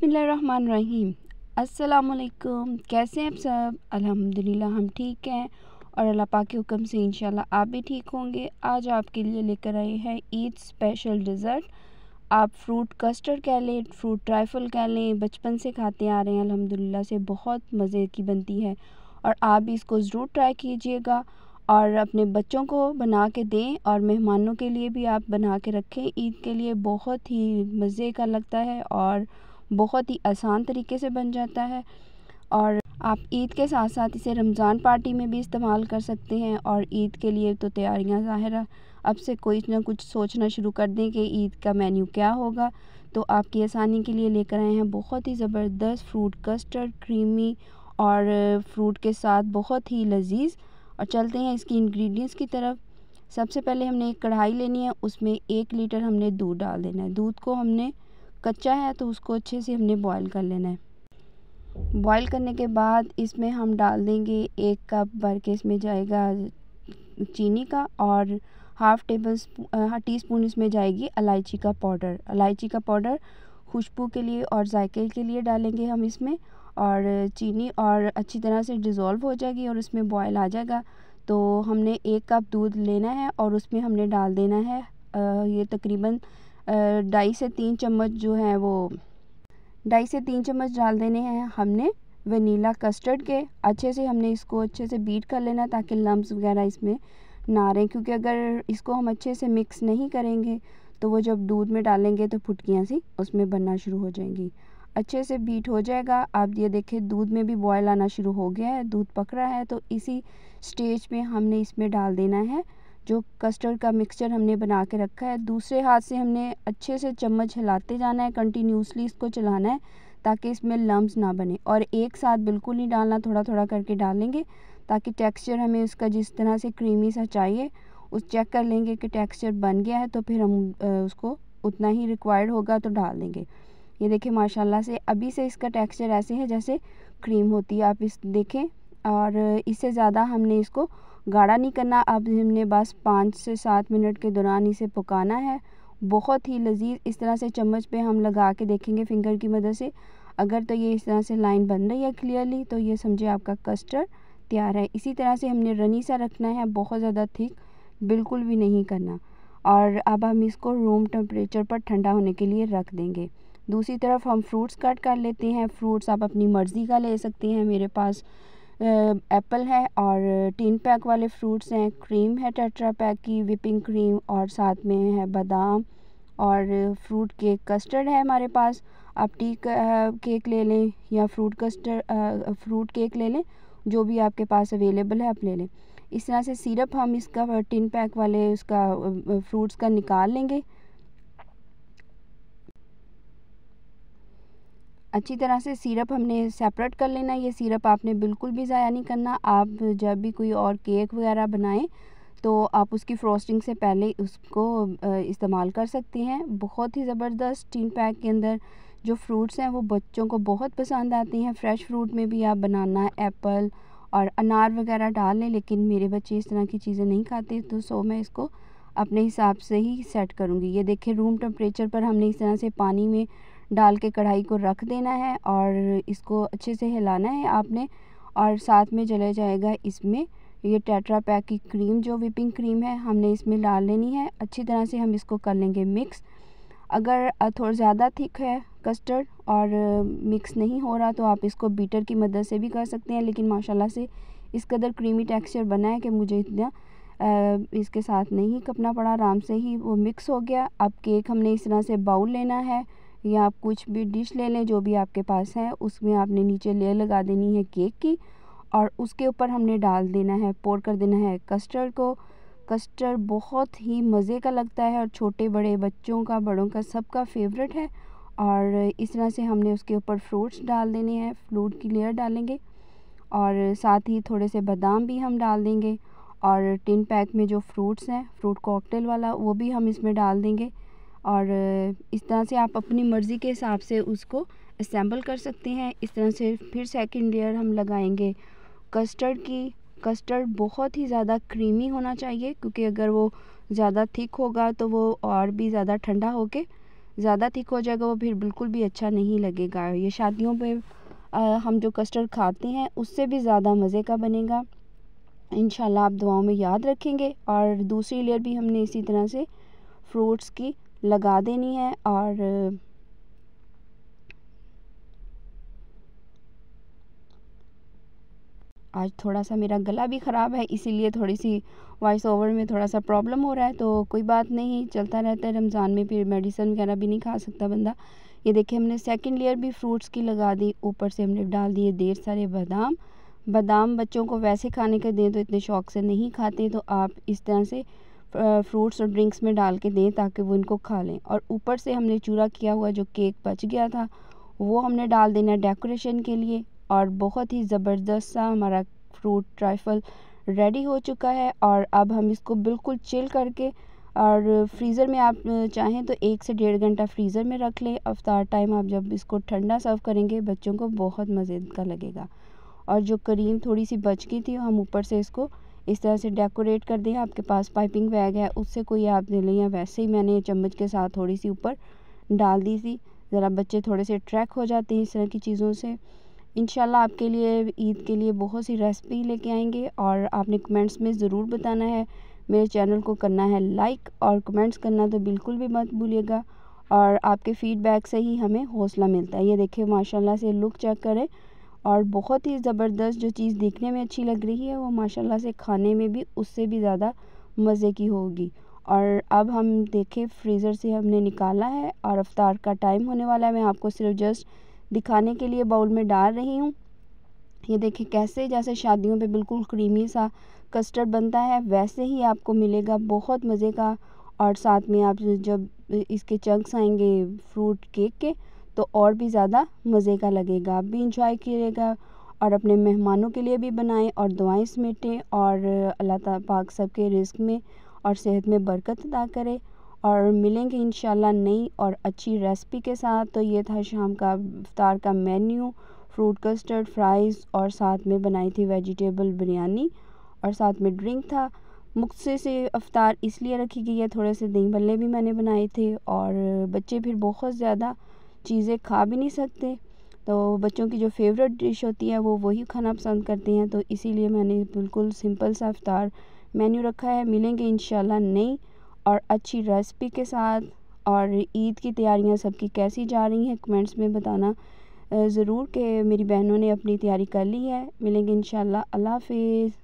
बिस्मिल्लाहिर्रहमानिर्रहीम। अस्सलामुअलैकुम। कैसे हैं आप सब? अल्हम्दुलिल्लाह हम ठीक हैं और अल्लाह पाक के हुक्म से इंशाल्लाह आप भी ठीक होंगे। आज आपके लिए लेकर आए हैं ईद स्पेशल डिज़र्ट। आप फ्रूट कस्टर्ड कह लें, फ्रूट ट्राइफल कह लें, बचपन से खाते आ रहे हैं अल्हम्दुलिल्लाह से, बहुत मज़े की बनती है और आप भी इसको ज़रूर ट्राई कीजिएगा और अपने बच्चों को बना के दें और मेहमानों के लिए भी आप बना के रखें। ईद के लिए बहुत ही मज़े का लगता है और बहुत ही आसान तरीके से बन जाता है और आप ईद के साथ साथ इसे रमज़ान पार्टी में भी इस्तेमाल कर सकते हैं। और ईद के लिए तो तैयारियां ज़ाहिर है अब से कोई ना कुछ सोचना शुरू कर दें कि ईद का मेन्यू क्या होगा। तो आपकी आसानी के लिए लेकर आए हैं बहुत ही ज़बरदस्त फ्रूट कस्टर्ड, क्रीमी और फ्रूट के साथ बहुत ही लजीज। और चलते हैं इसकी इंग्रेडिएंट्स की तरफ। सबसे पहले हमने एक कढ़ाई लेनी है, उसमें 1 लीटर हमने दूध डाल देना है। दूध को हमने कच्चा है तो उसको अच्छे से हमने बॉईल कर लेना है। बॉईल करने के बाद इसमें हम डाल देंगे 1 कप भर के इसमें जाएगा चीनी का और हाफ़ टी स्पून इसमें जाएगी इलायची का पाउडर। इलायची का पाउडर खुशबू के लिए और जायके के लिए डालेंगे हम इसमें। और चीनी और अच्छी तरह से डिज़ोल्व हो जाएगी और इसमें बॉयल आ जाएगा। तो हमने 1 कप दूध लेना है और उसमें हमने डाल देना है ये तकरीबन 2.5 से 3 चम्मच जो है वो 2.5 से 3 चम्मच डाल देने हैं हमने वनीला कस्टर्ड के। अच्छे से हमने इसको अच्छे से बीट कर लेना ताकि लम्स वगैरह इसमें ना रहें, क्योंकि अगर इसको हम अच्छे से मिक्स नहीं करेंगे तो वो जब दूध में डालेंगे तो फुटकियाँ सी उसमें बनना शुरू हो जाएंगी। अच्छे से बीट हो जाएगा। आप ये देखें दूध में भी बॉयल आना शुरू हो गया है, दूध पक रहा है। तो इसी स्टेज में हमने इसमें डाल देना है जो कस्टर्ड का मिक्सचर हमने बना के रखा है। दूसरे हाथ से हमने अच्छे से चम्मच हिलाते जाना है, कंटिन्यूसली इसको चलाना है ताकि इसमें लम्स ना बने। और एक साथ बिल्कुल नहीं डालना, थोड़ा थोड़ा करके डालेंगे ताकि टेक्सचर हमें उसका जिस तरह से क्रीमी सा चाहिए उस चेक कर लेंगे कि टेक्सचर बन गया है तो फिर हम उसको उतना ही रिक्वायर्ड होगा तो डाल देंगे। ये देखिए माशाल्लाह से अभी से इसका टेक्सचर ऐसे है जैसे क्रीम होती है, आप इस देखें। और इससे ज़्यादा हमने इसको गाढ़ा नहीं करना। अब हमने बस 5 से 7 मिनट के दौरान इसे पकाना है। बहुत ही लजीज इस तरह से चम्मच पे हम लगा के देखेंगे फिंगर की मदद से। अगर तो ये इस तरह से लाइन बन रही है क्लियरली तो ये समझे आपका कस्टर्ड तैयार है। इसी तरह से हमने रनी सा रखना है, बहुत ज़्यादा थिक बिल्कुल भी नहीं करना। और अब हम इसको रूम टेम्परेचर पर ठंडा होने के लिए रख देंगे। दूसरी तरफ हम फ्रूट्स कट कर लेते हैं। फ्रूट्स आप अपनी मर्ज़ी का ले सकते हैं। मेरे पास एप्पल है और 3 पैक वाले फ्रूट्स हैं, क्रीम है टेट्रा पैक की, व्हिपिंग क्रीम और साथ में है बादाम और फ्रूट केक कस्टर्ड है हमारे पास। आप केक ले लें या फ्रूट केक ले लें, जो भी आपके पास अवेलेबल है आप ले लें। इस तरह से सिरप हम इसका 3 पैक वाले उसका फ्रूट्स का निकाल लेंगे। अच्छी तरह से सिरप हमने सेपरेट कर लेना है। ये सिरप आपने बिल्कुल भी ज़ाया नहीं करना। आप जब भी कोई और केक वगैरह बनाएं तो आप उसकी फ्रोस्टिंग से पहले उसको इस्तेमाल कर सकते हैं। बहुत ही ज़बरदस्त 3 पैक के अंदर जो फ्रूट्स हैं वो बच्चों को बहुत पसंद आती हैं। फ्रेश फ्रूट में भी आप बनाना एप्पल और अनार वगैरह डाल लें, लेकिन मेरे बच्चे इस तरह की चीज़ें नहीं खाते तो सो मैं इसको अपने हिसाब से ही सेट करूँगी। ये देखिए रूम टेम्परेचर पर हमने इस तरह से पानी में डाल के कढ़ाई को रख देना है और इसको अच्छे से हिलाना है आपने। और साथ में चला जाएगा इसमें ये टेट्रा पैक की क्रीम, जो व्हिपिंग क्रीम है हमने इसमें डाल लेनी है। अच्छी तरह से हम इसको कर लेंगे मिक्स। अगर थोड़ा ज़्यादा थिक है कस्टर्ड और मिक्स नहीं हो रहा तो आप इसको बीटर की मदद से भी कर सकते हैं, लेकिन माशाल्लाह से इस कदर क्रीमी टेक्सचर बना है कि मुझे इतना इसके साथ नहीं कपना पड़ा, आराम से ही वो मिक्स हो गया। अब केक हमने इस तरह से बाउल लेना है या आप कुछ भी डिश ले लें जो भी आपके पास है, उसमें आपने नीचे लेयर लगा देनी है केक की और उसके ऊपर हमने डाल देना है, पोर कर देना है कस्टर्ड को। कस्टर्ड बहुत ही मज़े का लगता है और छोटे बड़े बच्चों का, बड़ों का, सबका फेवरेट है। और इस तरह से हमने उसके ऊपर फ्रूट्स डाल देने हैं, फ्रूट की लेयर डालेंगे और साथ ही थोड़े से बादाम भी हम डाल देंगे। और 3 पैक में जो फ्रूट्स हैं, फ्रूट कॉकटेल वाला, वो भी हम इसमें डाल देंगे। और इस तरह से आप अपनी मर्ज़ी के हिसाब से उसको असेंबल कर सकते हैं। इस तरह से फिर सेकंड लेयर हम लगाएंगे कस्टर्ड की। कस्टर्ड बहुत ही ज़्यादा क्रीमी होना चाहिए, क्योंकि अगर वो ज़्यादा थिक होगा तो वो और भी ज़्यादा ठंडा होके ज़्यादा थिक हो जाएगा वो फिर बिल्कुल भी अच्छा नहीं लगेगा। ये शादियों पे हम जो कस्टर्ड खाते हैं उससे भी ज़्यादा मज़े का बनेगा। इंशाल्लाह आप दुआओं में याद रखेंगे। और दूसरी लेयर भी हमने इसी तरह से फ्रूट्स की लगा देनी है। और आज थोड़ा सा मेरा गला भी ख़राब है, इसीलिए थोड़ी सी वॉइस ओवर में थोड़ा सा प्रॉब्लम हो रहा है, तो कोई बात नहीं, चलता रहता है। रमज़ान में फिर मेडिसिन वगैरह भी नहीं खा सकता बंदा। ये देखिए हमने सेकंड लेयर भी फ्रूट्स की लगा दी। ऊपर से हमने डाल दिए ढेर सारे बादाम। बादाम बच्चों को वैसे खाने के दें तो इतने शौक़ से नहीं खाते, तो आप इस तरह से फ्रूट्स और ड्रिंक्स में डाल के दें ताकि वो इनको खा लें। और ऊपर से हमने चूरा किया हुआ जो केक बच गया था वो हमने डाल देना डेकोरेशन के लिए। और बहुत ही ज़बरदस्त सा हमारा फ्रूट ट्राइफल रेडी हो चुका है। और अब हम इसको बिल्कुल चिल करके और फ्रीज़र में आप चाहें तो 1 से 1.5 घंटा फ्रीज़र में रख लें। अफ्तार टाइम आप जब इसको ठंडा सर्व करेंगे बच्चों को बहुत मज़े का लगेगा। और जो क्रीम थोड़ी सी बच गई थी हम ऊपर से इसको इस तरह से डेकोरेट कर दें। आपके पास पाइपिंग बैग है उससे कोई आप ले लें, या वैसे ही मैंने चम्मच के साथ थोड़ी सी ऊपर डाल दी थी। ज़रा बच्चे थोड़े से अट्रैक्ट हो जाते हैं इस तरह की चीज़ों से। इंशाल्लाह आपके लिए ईद के लिए बहुत सी रेसिपी लेके आएंगे। और आपने कमेंट्स में ज़रूर बताना है, मेरे चैनल को करना है लाइक, और कमेंट्स करना तो बिल्कुल भी मत भूलिएगा। और आपके फ़ीडबैक से ही हमें हौसला मिलता है। ये देखिए माशाल्लाह से लुक चेक करें, और बहुत ही ज़बरदस्त जो चीज़ दिखने में अच्छी लग रही है वो माशाल्लाह से खाने में भी उससे भी ज़्यादा मज़े की होगी। और अब हम देखें फ्रीज़र से हमने निकाला है और अफ्तार का टाइम होने वाला है। मैं आपको सिर्फ जस्ट दिखाने के लिए बाउल में डाल रही हूँ। ये देखिए कैसे जैसे शादियों पे बिल्कुल क्रीमी सा कस्टर्ड बनता है वैसे ही आपको मिलेगा, बहुत मज़े का। और साथ में आप जब इसके चंक्स आएंगे फ्रूट केक के तो और भी ज़्यादा मज़े का लगेगा। आप भी इंजॉय कीजिएगा और अपने मेहमानों के लिए भी बनाएं और दुआएं समेटें। और अल्लाह पाक सबके रिज़्क में और सेहत में बरकत अता करे। और मिलेंगे इंशाल्लाह नई और अच्छी रेसिपी के साथ। तो ये था शाम का इफ्तार का मेन्यू, फ्रूट कस्टर्ड, फ्राइज़, और साथ में बनाई थी वेजिटेबल बिरयानी, और साथ में ड्रिंक था। मुख्तसर से इफ्तार इसलिए रखी गई है, थोड़े से दही भल्ले भी मैंने बनाए थे। और बच्चे फिर बहुत ज़्यादा चीज़ें खा भी नहीं सकते, तो बच्चों की जो फेवरेट डिश होती है वो वही खाना पसंद करते हैं, तो इसीलिए मैंने बिल्कुल सिंपल सा इफ्तार मेन्यू रखा है। मिलेंगे इंशाल्लाह नई और अच्छी रेसिपी के साथ। और ईद की तैयारियां सबकी कैसी जा रही हैं कमेंट्स में बताना ज़रूर कि मेरी बहनों ने अपनी तैयारी कर ली है। मिलेंगे इंशाल्लाह। अल्लाह हाफ़िज़।